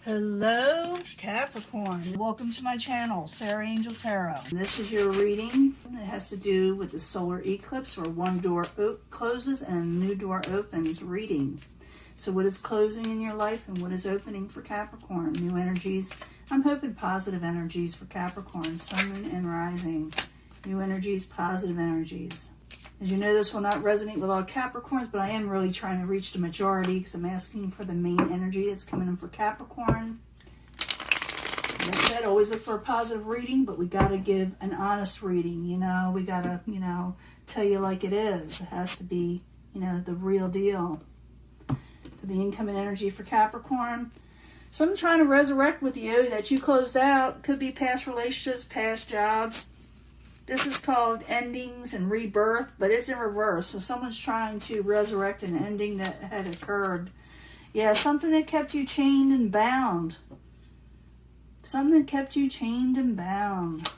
Hello Capricorn, welcome to my channel, Sarah Angel Tarot. This is your reading. It has to do with the solar eclipse where one door closes and a new door opens reading. So what is closing in your life and what is opening for Capricorn? New energies. I'm hoping positive energies for Capricorn, Sun, Moon, and Rising. New energies, positive energies. As you know, this will not resonate with all Capricorns, but I am really trying to reach the majority because I'm asking for the main energy that's coming in for Capricorn. Like I said, always look for a positive reading, but we got to give an honest reading, We got to, tell you like it is. It has to be, the real deal. So the incoming energy for Capricorn. Someone trying to resurrect with you that you closed out. Could be past relationships, past jobs. This is called endings and rebirth, but it's in reverse. So someone's trying to resurrect an ending that had occurred. Yeah, something that kept you chained and bound. Something that kept you chained and bound.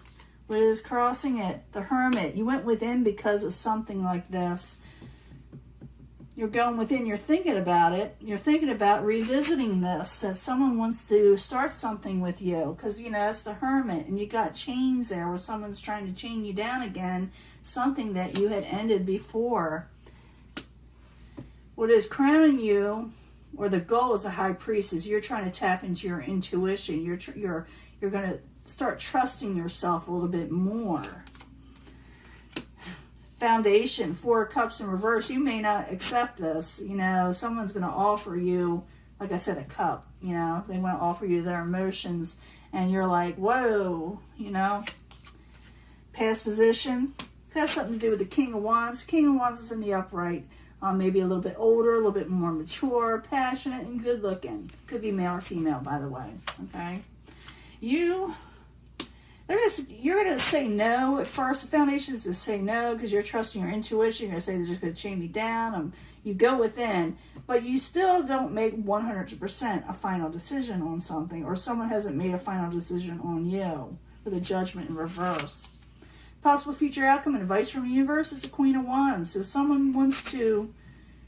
What is crossing it? The Hermit. You went within because of something like this. You're going within, you're thinking about it. You're thinking about revisiting this, that someone wants to start something with you. Because, it's the Hermit. And you got chains there where someone's trying to chain you down again. Something that you had ended before. What is crowning you, or the goal as a high priest, is you're trying to tap into your intuition. You're going to start trusting yourself a little bit more. Foundation, 4 of Cups in reverse. You may not accept this. Someone's going to offer you, like I said, a cup. They want to offer you their emotions. And you're like, whoa, Past position. It has something to do with the King of Wands. King of Wands is in the upright. Maybe a little bit older, a little bit more mature, passionate, and good looking. Could be male or female, by the way. Okay? You're going to say no at first. The foundation is to say no because you're trusting your intuition. You're going to say they're just going to chain me down. You go within, but you still don't make 100% a final decision on something, or someone hasn't made a final decision on you with a Judgment in reverse. Possible future outcome and advice from the universe is the Queen of Wands. So someone wants to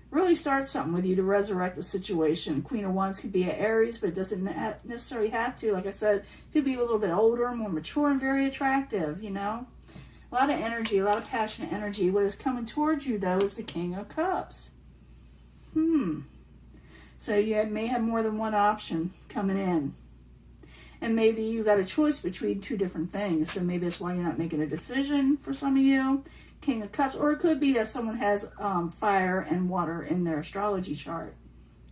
really start something with you to resurrect the situation. Queen of Wands could be an Aries, but it doesn't necessarily have to. Like I said, it could be a little bit older, more mature, and very attractive, A lot of energy, a lot of passionate energy. What is coming towards you, though, is the King of Cups. So you may have more than one option coming in. And maybe you got a choice between 2 different things. So maybe that's why you're not making a decision for some of you. King of Cups, or it could be that someone has fire and water in their astrology chart.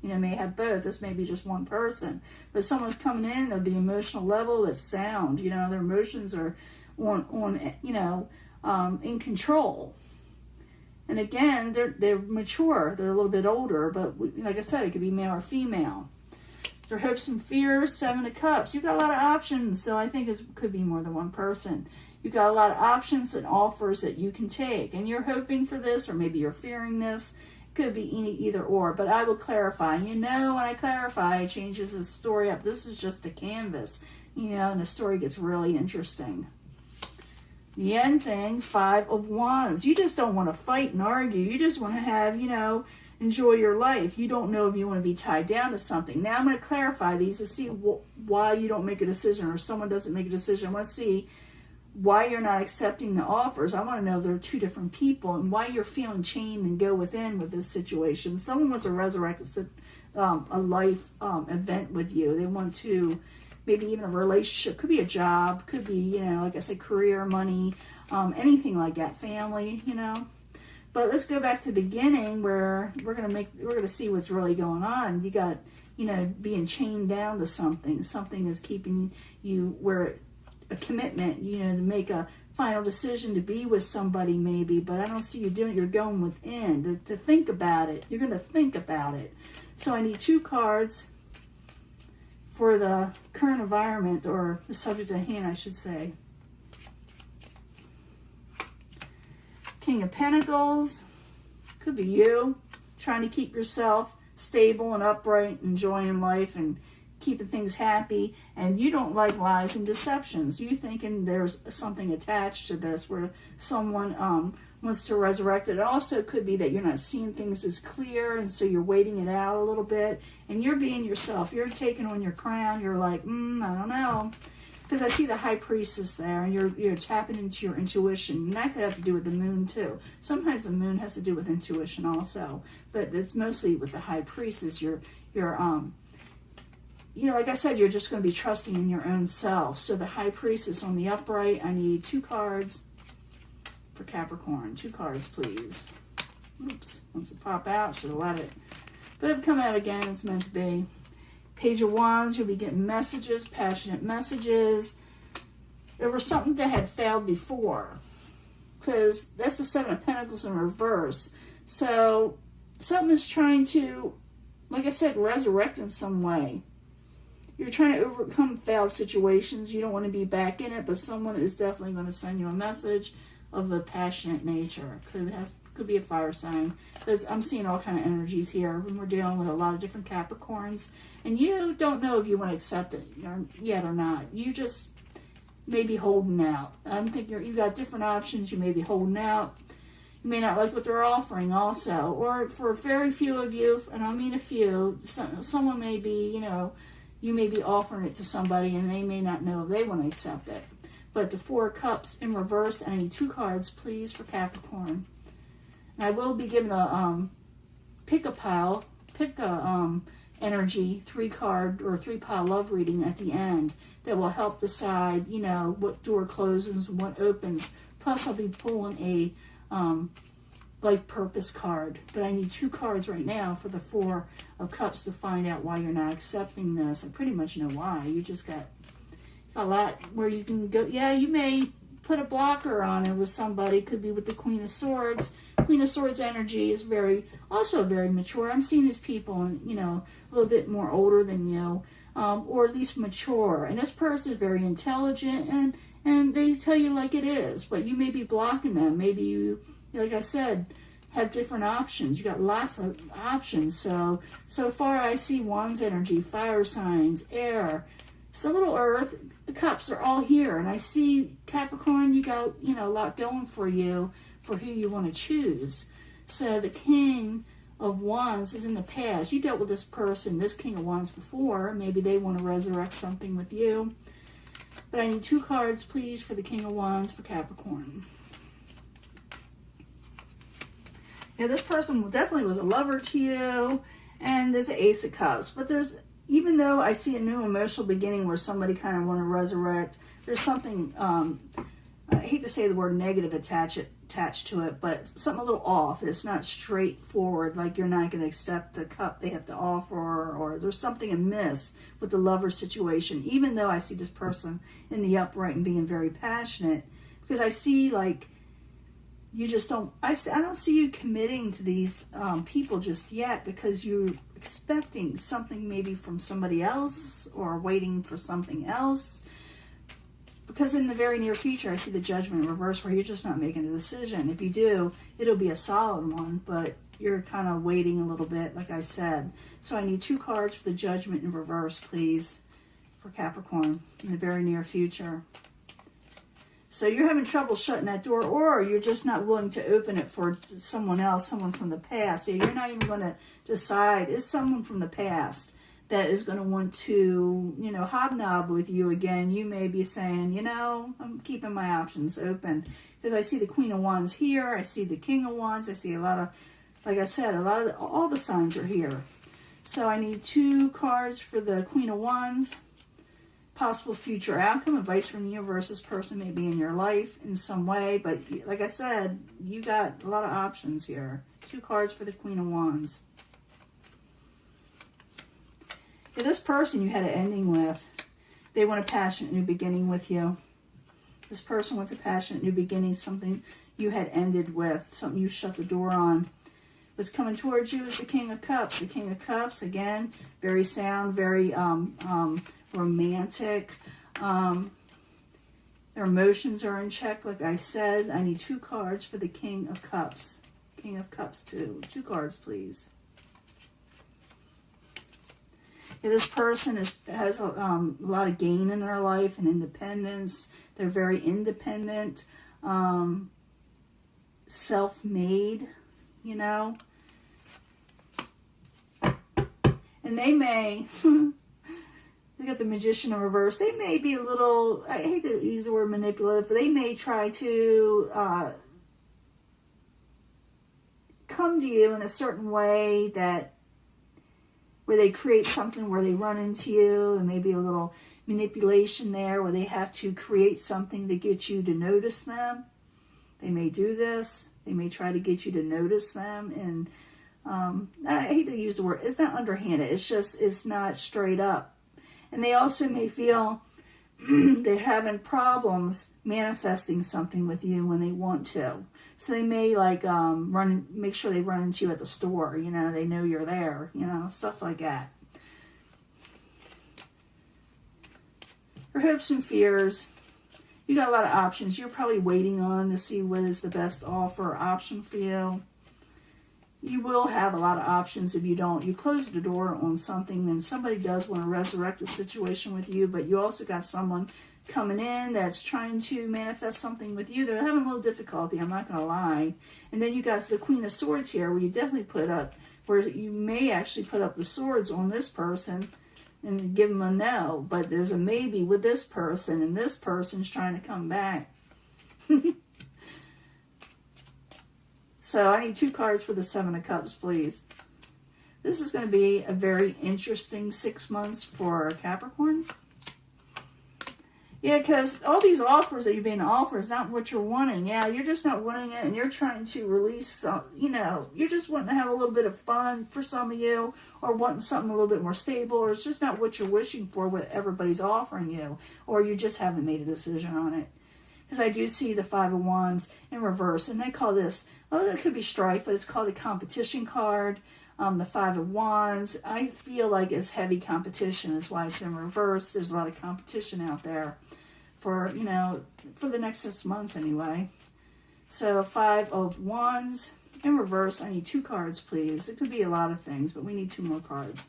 May have both. This may be just one person, but someone's coming in at the emotional level that's sound. Their emotions are in control. And again, they're mature. They're a little bit older, but like I said, it could be male or female. Their hopes and fears, 7 of Cups. You've got a lot of options, so I think it could be more than one person. You've got a lot of options and offers that you can take. And you're hoping for this, or maybe you're fearing this. It could be either or. But I will clarify. When I clarify, it changes the story up. This is just a canvas, and the story gets really interesting. The end thing, 5 of Wands. You just don't want to fight and argue. You just want to have, enjoy your life. You don't know if you want to be tied down to something. Now I'm going to clarify these to see why you don't make a decision, or someone doesn't make a decision. I want to see why you're not accepting the offers. I want to know if there are 2 different people and why you're feeling chained and go within with this situation. Someone wants to resurrect a life event with you. They want to, maybe even a relationship. Could be a job. Could be, like I said, career, money, anything like that. Family, But let's go back to the beginning where we're gonna see what's really going on. You got, being chained down to something. Something is keeping you where a commitment, to make a final decision to be with somebody maybe, but I don't see you doing it. You're going within to think about it. You're going to think about it. So I need 2 cards for the current environment, or the subject at hand, I should say. King of Pentacles. Could be you trying to keep yourself stable and upright, enjoying life and keeping things happy, and you don't like lies and deceptions. You thinking there's something attached to this where someone wants to resurrect it. It also could be that you're not seeing things as clear, and so you're waiting it out a little bit, and you're being yourself. You're taking on your crown. You're like, I don't know. Because I see the High Priestess there, and you're tapping into your intuition. And that could have to do with the moon, too. Sometimes the moon has to do with intuition also. But it's mostly with the High Priestess. You're like I said, you're just going to be trusting in your own self. So the High Priestess on the upright, I need 2 cards for Capricorn. 2 cards, please. Oops, wants to pop out. Should have let it. But it'll come out again. It's meant to be. Page of Wands, you'll be getting messages, passionate messages. There was something that had failed before. Because that's the 7 of Pentacles in reverse. So something is trying to, like I said, resurrect in some way. You're trying to overcome failed situations. You don't want to be back in it, but someone is definitely going to send you a message of a passionate nature. Could be a fire sign, because I'm seeing all kind of energies here when we're dealing with a lot of different Capricorns, and you don't know if you want to accept it yet or not. You just may be holding out. I'm thinking you got different options. You may be holding out. You may not like what they're offering also, or for very few of you, and I mean a few, someone may be, you may be offering it to somebody and they may not know if they want to accept it. But the 4 of Cups in reverse, I need 2 cards, please, for Capricorn. And I will be giving a pick a energy 3-card or 3-pile love reading at the end that will help decide, what door closes and what opens. Plus, I'll be pulling a life purpose card. But I need 2 cards right now for the 4 of Cups to find out why you're not accepting this. I pretty much know why. You just got a lot where you can go. Yeah, you may put a blocker on it with somebody. Could be with the Queen of Swords. Queen of Swords energy is also very mature. I'm seeing these people, a little bit more older than you, or at least mature. And this person is very intelligent, and they tell you like it is. But you may be blocking them. Maybe you, like I said, have different options. You got lots of options. So far I see Wands energy, fire signs, air. It's a little earth. The Cups are all here. And I see Capricorn, you got, a lot going for you for who you want to choose. So the King of Wands is in the past. You dealt with this person, this King of Wands before. Maybe they want to resurrect something with you. But I need 2 cards, please, for the King of Wands for Capricorn. Yeah, this person definitely was a lover to you. And there's an Ace of Cups. But even though I see a new emotional beginning where somebody kind of want to resurrect, there's something, I hate to say the word negative attached to it, but something a little off. It's not straightforward, like you're not going to accept the cup they have to offer, or there's something amiss with the lover situation, even though I see this person in the upright and being very passionate, because I see like you just don't, I don't see you committing to these people just yet, because you're expecting something maybe from somebody else or waiting for something else. Because in the very near future, I see the Judgment in reverse, where you're just not making a decision. If you do, it'll be a solid one, but you're kind of waiting a little bit, like I said. So I need 2 cards for the Judgment in reverse, please, for Capricorn in the very near future. So you're having trouble shutting that door, or you're just not willing to open it for someone else, someone from the past. So you're not even going to decide, is someone from the past that is going to want to, hobnob with you again. You may be saying, I'm keeping my options open, because I see the Queen of Wands here. I see the King of Wands. I see a lot of, like I said, all the signs are here. So I need 2 cards for the Queen of Wands. Possible future outcome, advice from the universe. This person may be in your life in some way, but like I said, you got a lot of options here. 2 cards for the Queen of Wands. Yeah, this person you had an ending with, they want a passionate new beginning with you. This person wants a passionate new beginning, something you had ended with, something you shut the door on. What's coming towards you is the King of Cups. The King of Cups, again, very sound, very romantic. Their emotions are in check, like I said. I need 2 cards for the King of Cups. King of Cups, 2 cards, please. Yeah, this person has a lot of gain in their life and independence. They're very independent. self-made, you know. And they may, they got the Magician in reverse. They may be a little, I hate to use the word manipulative, but they may try to come to you in a certain way where they create something where they run into you, and maybe a little manipulation there where they have to create something to get you to notice them. They may do this. They may try to get you to notice them. And I hate to use the word, it's not underhanded. It's just, it's not straight up. And they also may feel they're having problems manifesting something with you when they want to. So they may like make sure they run into you at the store, you know, they know you're there, you know, stuff like that. For hopes and fears, you got a lot of options. You're probably waiting on to see what is the best offer or option for you. You will have a lot of options if you don't. You close the door on something, then somebody does want to resurrect the situation with you, but you also got someone coming in that's trying to manifest something with you. They're having a little difficulty, I'm not going to lie. And then you got the Queen of Swords here, where you definitely put up, where you may actually put up the swords on this person and give them a no, but there's a maybe with this person, and this person's trying to come back. So I need 2 cards for the Seven of Cups, please. This is going to be a very interesting 6 months for Capricorns. Yeah, because all these offers that you're being offered is not what you're wanting. Yeah, you're just not wanting it, and you're trying to release some, you know, you're just wanting to have a little bit of fun for some of you, or wanting something a little bit more stable, or it's just not what you're wishing for, what everybody's offering you, or you just haven't made a decision on it. Because I do see the Five of Wands in reverse, and they call this, oh, that could be strife, but it's called a competition card. The Five of Wands, I feel like it's heavy competition is why it's in reverse. There's a lot of competition out there for, you know, for the next 6 months anyway. So Five of Wands in reverse. I need 2 cards, please. It could be a lot of things, but we need 2 more cards.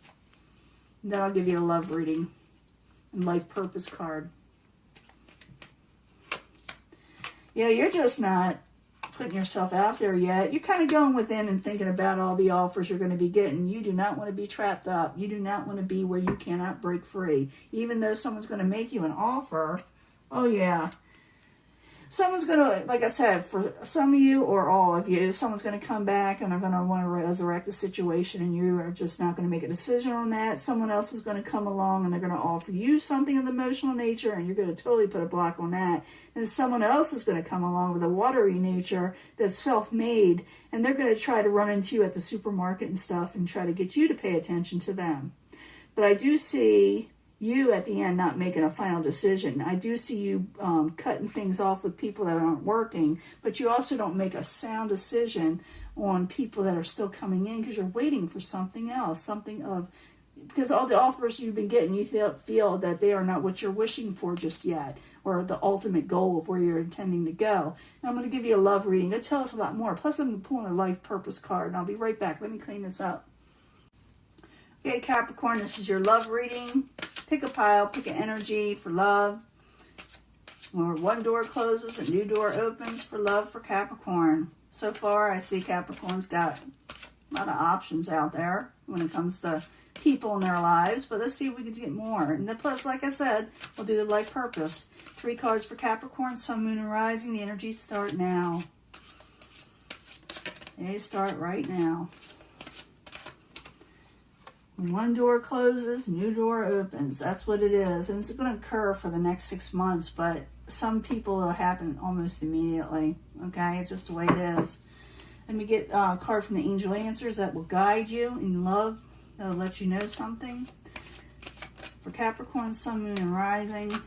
And then I'll give you a love reading and life purpose card. Yeah, you're just not putting yourself out there yet. You're kind of going within and thinking about all the offers you're going to be getting. You do not want to be trapped up. You do not want to be where you cannot break free. Even though someone's going to make you an offer, oh yeah. Someone's going to, like I said, for some of you or all of you, someone's going to come back and they're going to want to resurrect the situation, and you are just not going to make a decision on that. Someone else is going to come along and they're going to offer you something of the emotional nature, and you're going to totally put a block on that. And someone else is going to come along with a watery nature that's self-made, and they're going to try to run into you at the supermarket and stuff and try to get you to pay attention to them. But I do see you at the end not making a final decision. I do see you cutting things off with people that aren't working, but you also don't make a sound decision on people that are still coming in because you're waiting for something else, because all the offers you've been getting, you feel that they are not what you're wishing for just yet, or the ultimate goal of where you're intending to go. Now I'm going to give you a love reading. It'll tell us a lot more. Plus I'm pulling a life purpose card, and I'll be right back. Let me clean this up. Okay, Capricorn, this is your love reading. Pick a pile, pick an energy for love. Where one door closes, a new door opens for love for Capricorn. So far, I see Capricorn's got a lot of options out there when it comes to people in their lives. But let's see if we can get more. And then plus, like I said, we'll do the life purpose. 3 cards for Capricorn, Sun, Moon, and Rising. The energies start now. They start right now. When one door closes, new door opens. That's what it is. And it's going to occur for the next 6 months, but some people will happen almost immediately. Okay? It's just the way it is. Let me get a card from the Angel Answers that will guide you in love. That'll let you know something. For Capricorn, Sun, Moon, and Rising.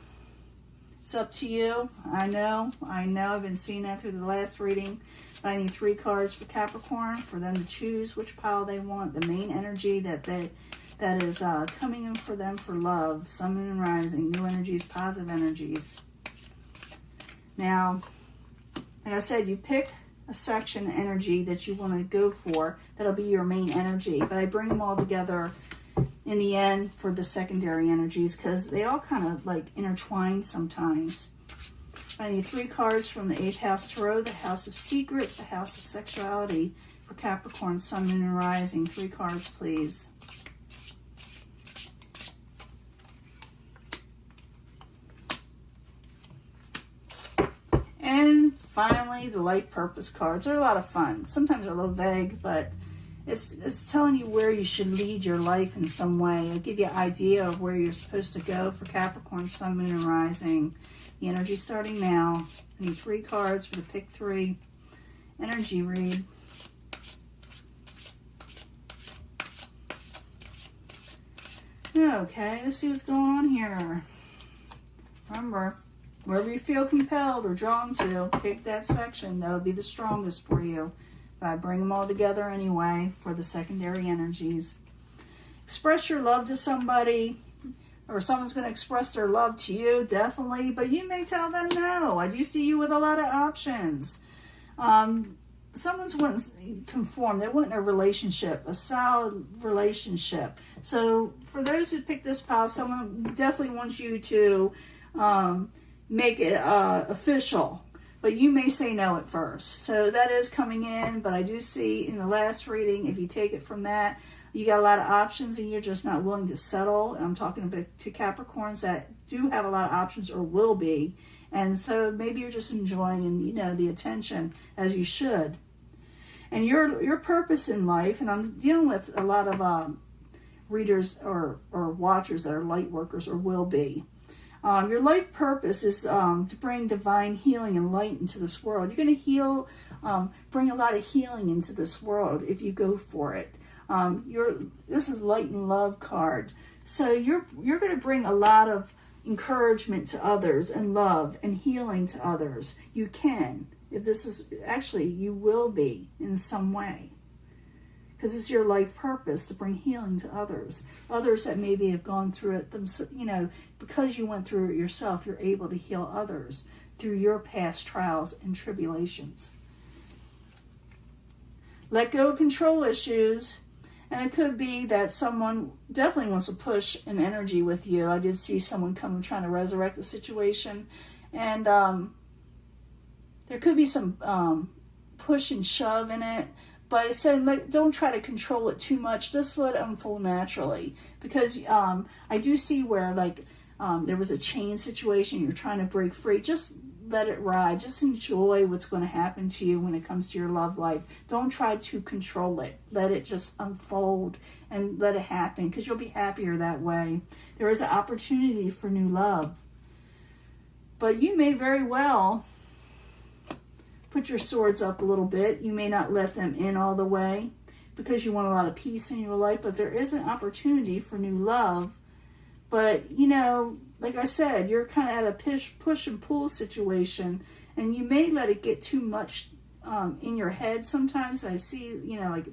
It's up to you. I know. I've been seeing that through the last reading. I need 3 cards for Capricorn for them to choose which pile they want, the main energy that is coming in for them for love. Sun, Moon, and Rising, new energies, positive energies. Now, like I said, you pick a section energy that you want to go for. That'll be your main energy. But I bring them all together in the end for the secondary energies because they all kind of like intertwine sometimes. I need 3 cards from the 8th house tarot, the house of secrets, the house of sexuality for Capricorn, sun, moon, and rising. 3 cards, please. And finally, the life purpose cards. They're a lot of fun. Sometimes they're a little vague, but it's telling you where you should lead your life in some way. It'll give you an idea of where you're supposed to go for Capricorn, sun, moon, and rising. The energy starting now. I need 3 cards for the pick 3 energy read. Okay, let's see what's going on here. Remember, wherever you feel compelled or drawn to, pick that section. That'll be the strongest for you. But I bring them all together anyway for the secondary energies. Express your love to somebody, or someone's going to express their love to you, definitely. But you may tell them no. I do see you with a lot of options. Someone's wanting to conform. They want a relationship, a solid relationship. So for those who pick this pile, someone definitely wants you to make it official. But you may say no at first. So that is coming in. But I do see in the last reading, if you take it from that, you got a lot of options and you're just not willing to settle. I'm talking about to Capricorns that do have a lot of options or will be. And so maybe you're just enjoying, you know, the attention as you should. And your purpose in life, and I'm dealing with a lot of readers or watchers that are light workers or will be. Your life purpose is to bring divine healing and light into this world. You're going to heal, bring a lot of healing into this world if you go for it. This is light and love card. So you're going to bring a lot of encouragement to others and love and healing to others. You can. If this is, actually, you will be in some way. Because it's your life purpose to bring healing to others. Others that maybe have gone through it themselves, you know, because you went through it yourself, you're able to heal others through your past trials and tribulations. Let go of control issues. And it could be that someone definitely wants to push an energy with you. I did see someone come trying to resurrect the situation. And there could be some push and shove in it. But it said, like, don't try to control it too much. Just let it unfold naturally. Because I do see where, like, there was a chain situation. You're trying to break free. Just let it ride. Just enjoy what's going to happen to you when it comes to your love life. Don't try to control it. Let it just unfold and let it happen. Because you'll be happier that way. There is an opportunity for new love. But you may very well put your swords up a little bit. You may not let them in all the way because you want a lot of peace in your life, but there is an opportunity for new love. But, you know, like I said, you're kind of at a push and pull situation, and you may let it get too much in your head sometimes. I see, you know, like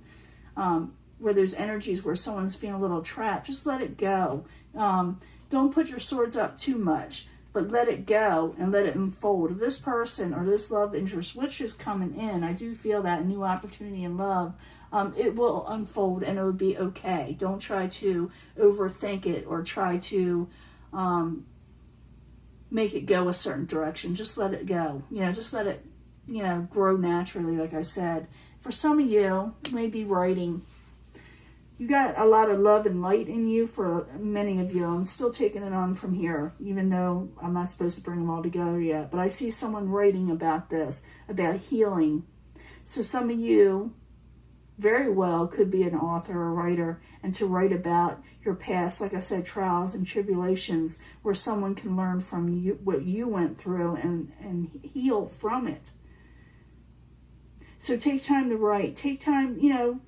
where there's energies where someone's feeling a little trapped. Just let it go. Don't put your swords up too much. But let it go and let it unfold. If this person or this love interest, which is coming in, I do feel that new opportunity in love, it will unfold and it will be okay. Don't try to overthink it or try to make it go a certain direction. Just let it go. You know, just let it, you know, grow naturally, like I said. For some of you, maybe writing. You got a lot of love and light in you for many of you. I'm still taking it on from here, even though I'm not supposed to bring them all together yet. But I see someone writing about this, about healing. So some of you very well could be an author or writer and to write about your past, like I said, trials and tribulations, where someone can learn from you what you went through and heal from it. So take time to write. Take time, you know,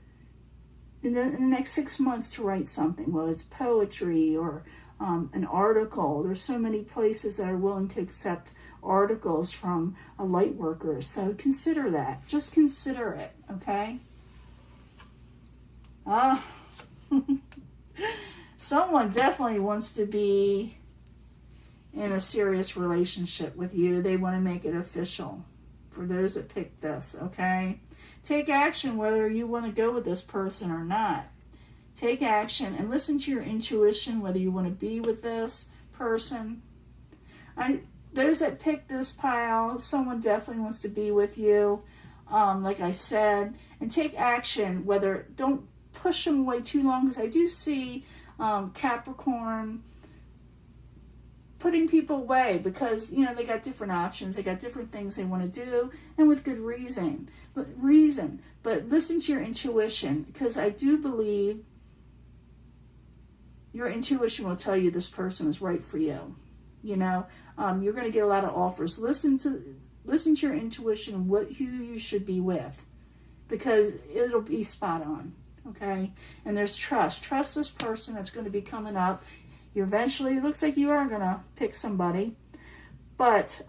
in the next 6 months to write something, whether it's poetry or an article. There's so many places that are willing to accept articles from a light worker. So consider that. Just consider it, okay? Someone definitely wants to be in a serious relationship with you. They want to make it official. For those that picked this, okay? Take action whether you want to go with this person or not. Take action and listen to your intuition whether you want to be with this person. those that pick this pile, someone definitely wants to be with you, like I said, and take action. Don't push them away too long, because I do see Capricorn putting people away because, you know, they got different options, they got different things they want to do, and with good reason. But listen to your intuition, because I do believe your intuition will tell you this person is right for you. You know, you're going to get a lot of offers. Listen to your intuition, who you should be with, because it'll be spot on. Okay, and there's trust. Trust this person that's going to be coming up. It looks like you are going to pick somebody, but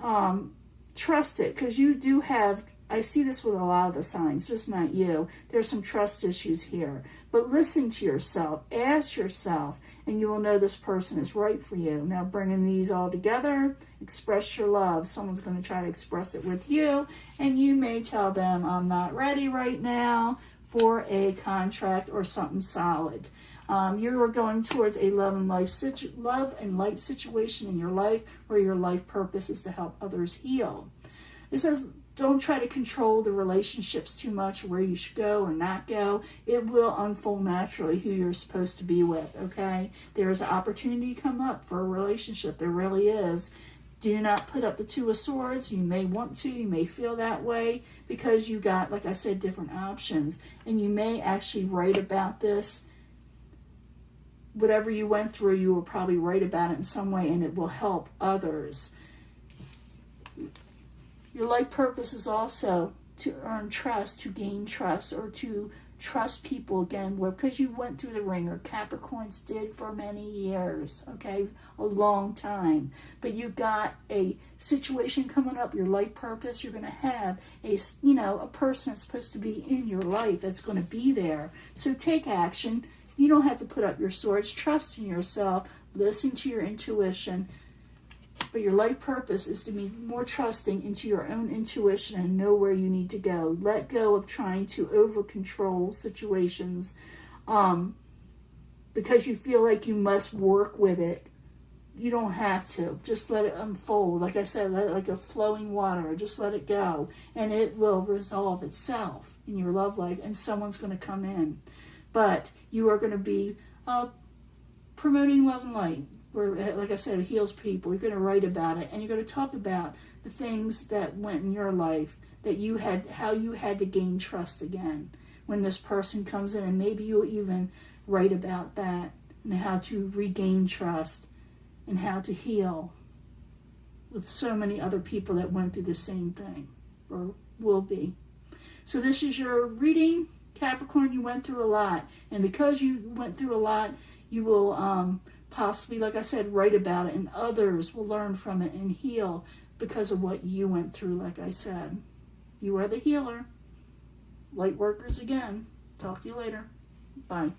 trust it, because you do have, I see this with a lot of the signs, just not you. There's some trust issues here, but listen to yourself, ask yourself, and you will know this person is right for you. Now, bringing these all together, express your love. Someone's going to try to express it with you, and you may tell them, I'm not ready right now for a contract or something solid. You are going towards a love and light situation in your life, where your life purpose is to help others heal. It says, don't try to control the relationships too much, where you should go or not go. It will unfold naturally who you're supposed to be with, okay? There is an opportunity to come up for a relationship. There really is. Do not put up the Two of Swords. You may want to. You may feel that way because you got, like I said, different options. And you may actually write about this. Whatever you went through, you will probably write about it in some way, and it will help others. Your life purpose is also to earn trust, to gain trust, or to trust people again, because you went through the ringer. Capricorns did for many years, okay, a long time. But you got a situation coming up, your life purpose. You're going to have a person that's supposed to be in your life that's going to be there. So take action. You don't have to put up your swords. Trust in yourself. Listen to your intuition. But your life purpose is to be more trusting into your own intuition and know where you need to go. Let go of trying to over-control situations because you feel like you must work with it. You don't have to. Just let it unfold. Like I said, let it like a flowing water. Just let it go. And it will resolve itself in your love life, and someone's going to come in. But you are going to be promoting love and light, where, like I said, it heals people. You're going to write about it, and you're going to talk about the things that went in your life, that you had, how you had to gain trust again when this person comes in, and maybe you'll even write about that and how to regain trust and how to heal with so many other people that went through the same thing or will be. So this is your reading. Capricorn, you went through a lot, and because you went through a lot, you will possibly, like I said, write about it, and others will learn from it and heal because of what you went through. Like I said, you are the healer. Light workers again. Talk to you later. Bye.